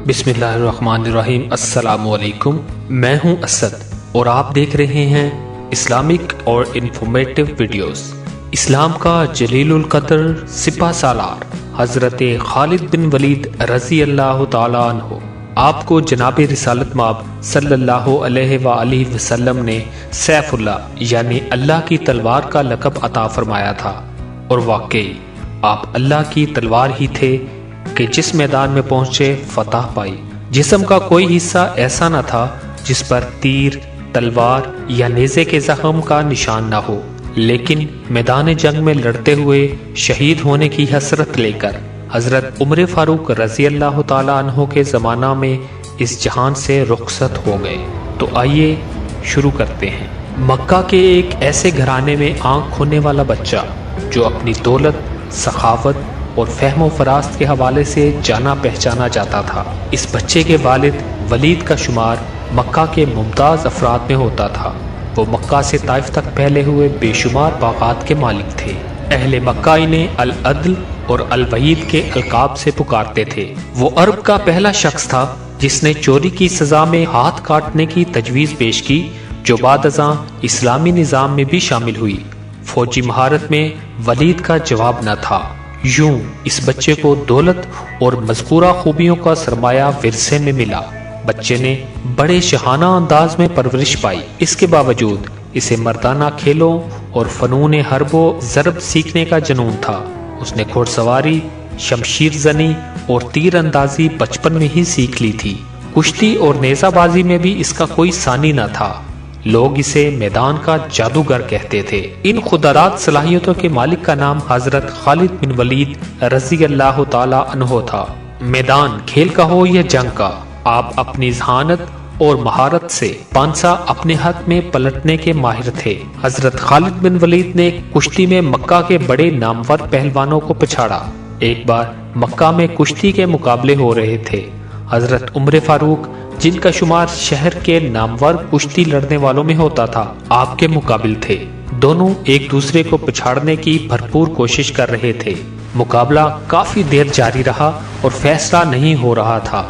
بسم اللہ الرحمن الرحیم۔ السلام علیکم، میں ہوں اسد اور آپ دیکھ رہے ہیں اسلامک اور انفارمیٹو ویڈیوز۔ اسلام کا جلیل القدر سپہ سالار حضرت خالد بن ولید رضی اللہ تعالیٰ عنہ آپ کو جناب رسالت مآب صلی اللہ علیہ وآلہ وسلم نے سیف اللہ یعنی اللہ کی تلوار کا لقب عطا فرمایا تھا، اور واقعی آپ اللہ کی تلوار ہی تھے کہ جس میدان میں پہنچے فتح پائی۔ جسم کا کوئی حصہ ایسا نہ تھا جس پر تیر، تلوار یا نیزے کے زخم کا نشان نہ ہو، لیکن میدان جنگ میں لڑتے ہوئے شہید ہونے کی حسرت لے کر حضرت عمر فاروق رضی اللہ تعالیٰ عنہ کے زمانہ میں اس جہان سے رخصت ہو گئے۔ تو آئیے شروع کرتے ہیں۔ مکہ کے ایک ایسے گھرانے میں آنکھ کھونے والا بچہ جو اپنی دولت، سخاوت اور فہم و فراست کے حوالے سے جانا پہچانا جاتا تھا۔ اس بچے کے والد ولید کا شمار مکہ کے ممتاز افراد میں ہوتا تھا۔ وہ مکہ سے طائف تک پھیلے ہوئے بے شمار باغات کے مالک تھے۔ اہل مکہ انہیں العدل اور الوحید کے القاب سے پکارتے تھے۔ وہ عرب کا پہلا شخص تھا جس نے چوری کی سزا میں ہاتھ کاٹنے کی تجویز پیش کی، جو بعد ازاں اسلامی نظام میں بھی شامل ہوئی۔ فوجی مہارت میں ولید کا جواب نہ تھا۔ یوں اس بچے کو دولت اور مذکورہ خوبیوں کا سرمایہ ورثے میں ملا۔ بچے نے بڑے شاہانہ انداز میں پرورش پائی۔ اس کے باوجود اسے مردانہ کھیلوں اور فنون حرب و ضرب سیکھنے کا جنون تھا۔ اس نے گھوڑ سواری، شمشیر زنی اور تیر اندازی بچپن میں ہی سیکھ لی تھی۔ کشتی اور نیزہ بازی میں بھی اس کا کوئی ثانی نہ تھا۔ لوگ اسے میدان کا جادوگر کہتے تھے۔ ان خودرات صلاحیتوں کے مالک کا نام حضرت خالد بن ولید رضی اللہ تعالی عنہ تھا۔ میدان کھیل کا ہو یا جنگ کا، آپ اپنی ذہانت اور مہارت سے پانسا اپنے حق میں پلٹنے کے ماہر تھے۔ حضرت خالد بن ولید نے کشتی میں مکہ کے بڑے نامور پہلوانوں کو پچھاڑا۔ ایک بار مکہ میں کشتی کے مقابلے ہو رہے تھے۔ حضرت عمر فاروق، جن کا شمار شہر کے نامور کشتی لڑنے والوں میں ہوتا تھا، آپ کے مقابل تھے۔ دونوں ایک دوسرے کو پچھاڑنے کی بھرپور کوشش کر رہے تھے۔ مقابلہ کافی دیر جاری رہا اور فیصلہ نہیں ہو رہا تھا۔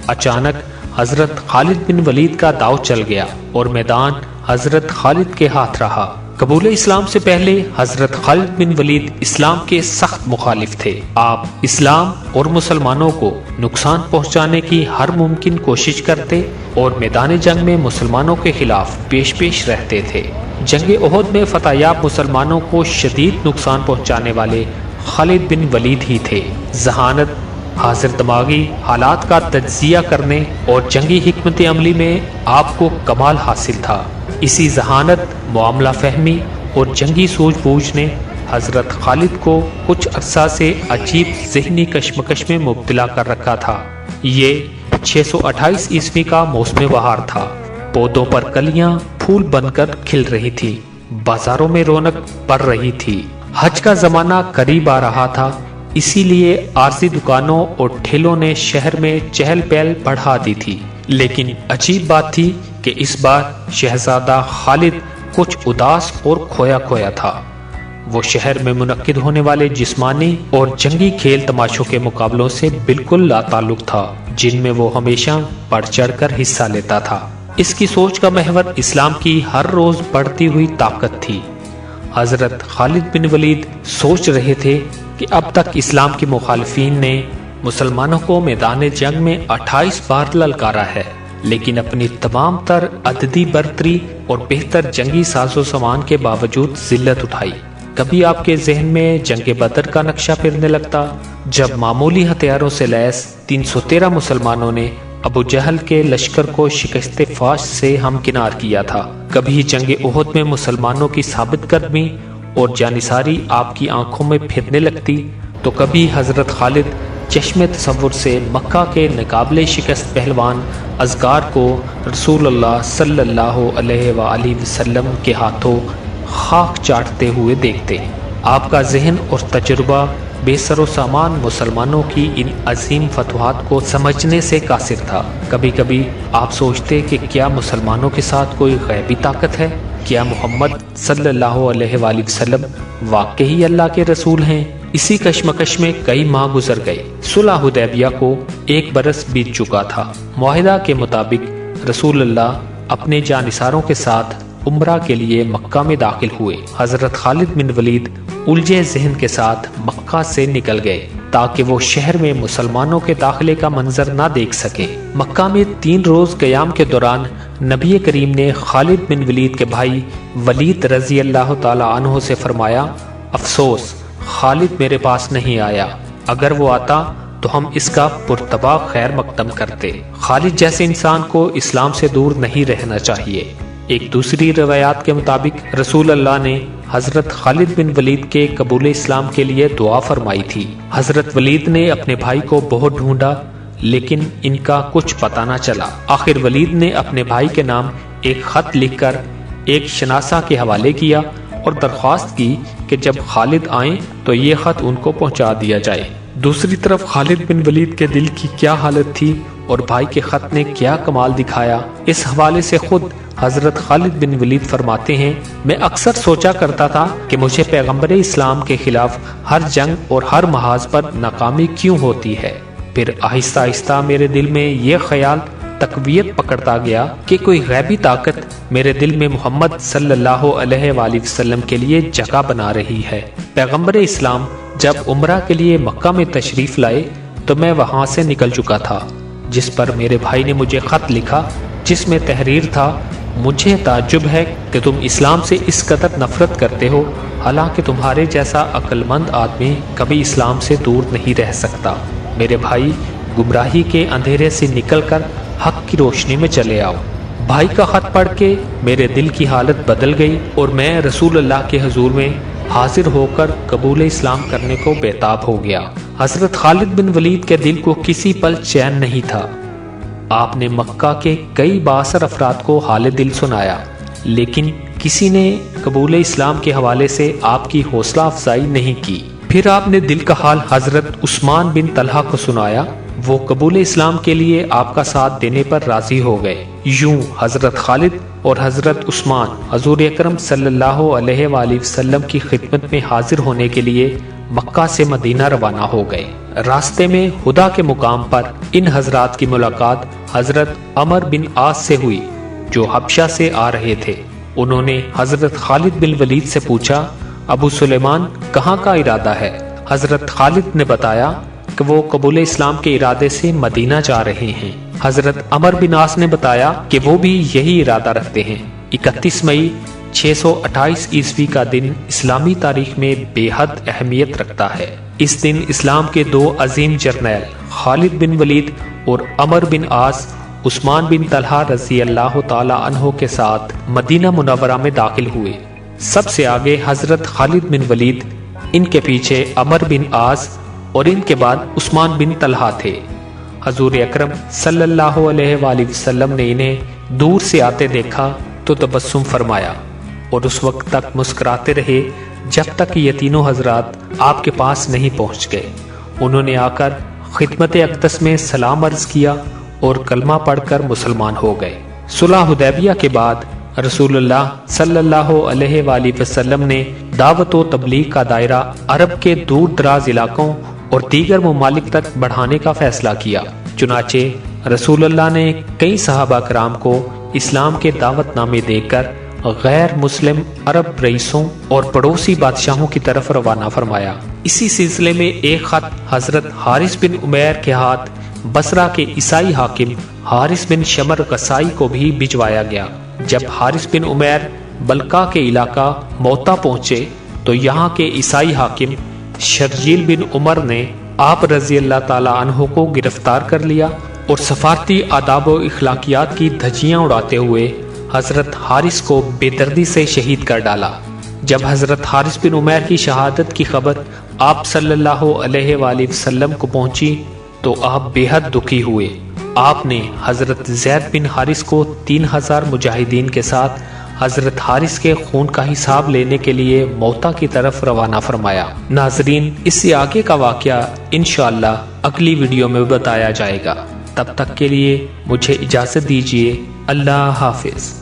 اچانک حضرت خالد بن ولید کا داؤ چل گیا اور میدان حضرت خالد کے ہاتھ رہا۔ قبول اسلام سے پہلے حضرت خالد بن ولید اسلام کے سخت مخالف تھے۔ آپ اسلام اور مسلمانوں کو نقصان پہنچانے کی ہر ممکن کوشش کرتے اور میدان جنگ میں مسلمانوں کے خلاف پیش رہتے تھے۔ جنگ احد میں فتح یاب مسلمانوں کو شدید نقصان پہنچانے والے خالد بن ولید ہی تھے۔ ذہانت، حاضر دماغی، حالات کا تجزیہ کرنے اور جنگی حکمت عملی میں آپ کو کمال حاصل تھا۔ اسی ذہانت، معاملہ فہمی اور جنگی سوجھ بوجھ نے حضرت خالد کو کچھ عرصہ سے عجیب ذہنی کشمکش میں مبتلا کر رکھا تھا۔ یہ 628 عیسوی کا موسم بہار تھا۔ پودوں پر کلیاں پھول بن کر کھل رہی تھی، بازاروں میں رونق بڑھ رہی تھی۔ حج کا زمانہ قریب آ رہا تھا، اسی لیے عارضی دکانوں اور ٹھیلوں نے شہر میں چہل پہل بڑھا دی تھی۔ لیکن عجیب بات تھی کہ اس بار شہزادہ خالد کچھ اداس اور کھویا کھویا تھا۔ وہ شہر میں منعقد ہونے والے جسمانی اور جنگی کھیل تماشوں کے مقابلوں سے بالکل لا تعلق تھا، جن میں وہ ہمیشہ بڑھ چڑھ کر حصہ لیتا تھا۔ اس کی سوچ کا محور اسلام کی ہر روز بڑھتی ہوئی طاقت تھی۔ حضرت خالد بن ولید سوچ رہے تھے کہ اب تک اسلام کے مخالفین نے مسلمانوں کو میدان جنگ میں 28 بار للکارا ہے، لیکن اپنی تمام تر عددی برتری اور بہتر جنگی ساز و سامان کے باوجود ذلت اٹھائی۔ کبھی آپ کے ذہن میں جنگ بدر کا نقشہ پھرنے لگتا، جب معمولی ہتھیاروں سے لیس 313 مسلمانوں نے ابو جہل کے لشکر کو شکست فاش سے ہمکنار کیا تھا۔ کبھی جنگ احد میں مسلمانوں کی ثابت قدمی اور جانثاری آپ کی آنکھوں میں پھرنے لگتی، تو کبھی حضرت خالد چشم تصور سے مکہ کے ناقابل شکست پہلوان اذکار کو رسول اللہ صلی اللہ علیہ وآلہ وسلم کے ہاتھوں خاک چاٹتے ہوئے دیکھتے۔ آپ کا ذہن اور تجربہ بے سر و سامان مسلمانوں کی ان عظیم فتوحات کو سمجھنے سے قاصر تھا۔ کبھی کبھی آپ سوچتے کہ کیا مسلمانوں کے ساتھ کوئی غیبی طاقت ہے؟ کیا محمد صلی اللہ علیہ وآلہ وسلم واقعی اللہ کے رسول ہیں؟ اسی کشمکش میں کئی ماہ گزر گئے۔ صلح حدیبیہ کو 1 برس بیت چکا تھا۔ معاہدہ کے مطابق رسول اللہ اپنے جانثاروں کے ساتھ عمرہ کے لیے مکہ میں داخل ہوئے۔ حضرت خالد بن ولید الجھے ذہن کے ساتھ مکہ سے نکل گئے تاکہ وہ شہر میں مسلمانوں کے داخلے کا منظر نہ دیکھ سکے۔ مکہ میں 3 روز قیام کے دوران نبی کریم نے خالد بن ولید کے بھائی ولید رضی اللہ تعالی عنہ سے فرمایا، افسوس خالد میرے پاس نہیں آیا، اگر وہ آتا تو ہم اس کا پرتباہ خیر مقدم کرتے۔ خالد جیسے انسان کو اسلام سے دور نہیں رہنا چاہیے۔ ایک دوسری روایات کے مطابق رسول اللہ نے حضرت خالد بن ولید کے قبول اسلام کے لیے دعا فرمائی تھی۔ حضرت ولید نے اپنے بھائی کو بہت ڈھونڈا لیکن ان کا کچھ پتہ نہ چلا۔ آخر ولید نے اپنے بھائی کے نام ایک خط لکھ کر ایک شناسہ کے حوالے کیا اور درخواست کی کہ جب خالد آئیں تو یہ خط ان کو پہنچا دیا جائے۔ دوسری طرف خالد بن ولید کے دل کی کیا حالت تھی اور بھائی کے خط نے کیا کمال دکھایا، اس حوالے سے خود حضرت خالد بن ولید فرماتے ہیں، میں اکثر سوچا کرتا تھا کہ مجھے پیغمبر اسلام کے خلاف ہر جنگ اور ہر محاذ پر ناکامی کیوں ہوتی ہے۔ پھر آہستہ آہستہ میرے دل میں یہ خیال تقویت پکڑتا گیا کہ کوئی غیبی طاقت میرے دل میں محمد صلی اللہ علیہ وآلہ وسلم کے لیے جگہ بنا رہی ہے۔ پیغمبر اسلام جب عمرہ کے لیے مکہ میں تشریف لائے تو میں وہاں سے نکل چکا تھا، جس پر میرے بھائی نے مجھے خط لکھا جس میں تحریر تھا، مجھے تعجب ہے کہ تم اسلام سے اس قدر نفرت کرتے ہو، حالانکہ تمہارے جیسا عقل مند آدمی کبھی اسلام سے دور نہیں رہ سکتا۔ میرے بھائی، گمراہی کے اندھیرے سے نکل کر حق کی روشنی میں چلے آؤ۔ بھائی کا خط پڑھ کے میرے دل کی حالت بدل گئی اور میں رسول اللہ کے حضور میں حاضر ہو کر قبول اسلام کرنے کو بےتاب ہو گیا۔ حضرت خالد بن ولید کے دل کو کسی پل چین نہیں تھا۔ آپ نے مکہ کے کئی بااثر افراد کو حال دل سنایا، لیکن کسی نے قبول اسلام کے حوالے سے آپ کی حوصلہ افزائی نہیں کی۔ پھر آپ نے دل کا حال حضرت عثمان بن طلحہ کو سنایا، وہ قبول اسلام کے لیے آپ کا ساتھ دینے پر راضی ہو گئے۔ یوں حضرت خالد اور حضرت عثمان حضور اکرم صلی اللہ علیہ وآلہ وسلم کی خدمت میں حاضر ہونے کے لیے مکہ سے مدینہ روانہ ہو گئے۔ راستے میں ہدا کے مقام پر ان حضرات کی ملاقات حضرت عمر بن عاص سے ہوئی جو حبشہ سے آ رہے تھے۔ انہوں نے حضرت خالد بن ولید سے پوچھا، ابو سلیمان کہاں کا ارادہ ہے؟ حضرت خالد نے بتایا کہ وہ قبول اسلام کے ارادے سے مدینہ جا رہے ہیں۔ حضرت عمر بن عاص نے بتایا کہ وہ بھی یہی ارادہ رکھتے ہیں۔ 31 مئی 628 عیسوی کا دن اسلامی تاریخ میں بے حد اہمیت رکھتا ہے۔ اس دن اسلام کے 2 عظیم جرنیل خالد بن ولید اور عمر بن عاص عثمان بن طلحہ رضی اللہ تعالی عنہ کے ساتھ مدینہ منورہ میں داخل ہوئے۔ سب سے آگے حضرت خالد بن ولید، ان کے پیچھے عمر بن عاص اور ان کے بعد عثمان بن طلحہ تھے۔ حضور اکرم صلی اللہ علیہ وآلہ وسلم نے انہیں دور سے آتے دیکھا تو تبسم فرمایا اور اس وقت تک مسکراتے رہے جب تک یہ تینوں حضرات آپ کے پاس نہیں پہنچ گئے۔ انہوں نے آ کر خدمت اقدس میں سلام عرض کیا اور کلمہ پڑھ کر مسلمان ہو گئے۔ صلح حدیبیہ کے بعد رسول اللہ صلی اللہ علیہ وآلہ وسلم نے دعوت و تبلیغ کا دائرہ عرب کے دور دراز علاقوں اور دیگر ممالک تک بڑھانے کا فیصلہ کیا۔ چنانچہ رسول اللہ نے کئی صحابہ کرام کو اسلام کے دعوت نامے دے کر غیر مسلم عرب رئیسوں اور پڑوسی بادشاہوں کی طرف روانہ فرمایا۔ اسی سلسلے میں ایک خط حضرت حارث بن عمیر کے ہاتھ بصرہ کے عیسائی حاکم حارث بن شمر قصائی کو بھی بھجوایا گیا۔ جب حارث بن عمیر بلقا کے علاقہ موتا پہنچے تو یہاں کے عیسائی حاکم شرجیل بن عمر نے آپ رضی اللہ تعالی عنہ کو گرفتار کر لیا اور سفارتی آداب و اخلاقیات کی دھجیاں اڑاتے ہوئے حضرت حارث کو بے دردی سے شہید کر ڈالا۔ جب حضرت حارث بن عمیر کی شہادت کی خبر آپ صلی اللہ علیہ وآلہ وسلم کو پہنچی تو آپ بے حد دکھی ہوئے۔ آپ نے حضرت زید بن حارث کو 3000 مجاہدین کے ساتھ حضرت حارث کے خون کا حساب لینے کے لیے موتا کی طرف روانہ فرمایا۔ ناظرین، اس سے آگے کا واقعہ انشاءاللہ اگلی ویڈیو میں بتایا جائے گا۔ تب تک کے لیے مجھے اجازت دیجیے۔ اللہ حافظ۔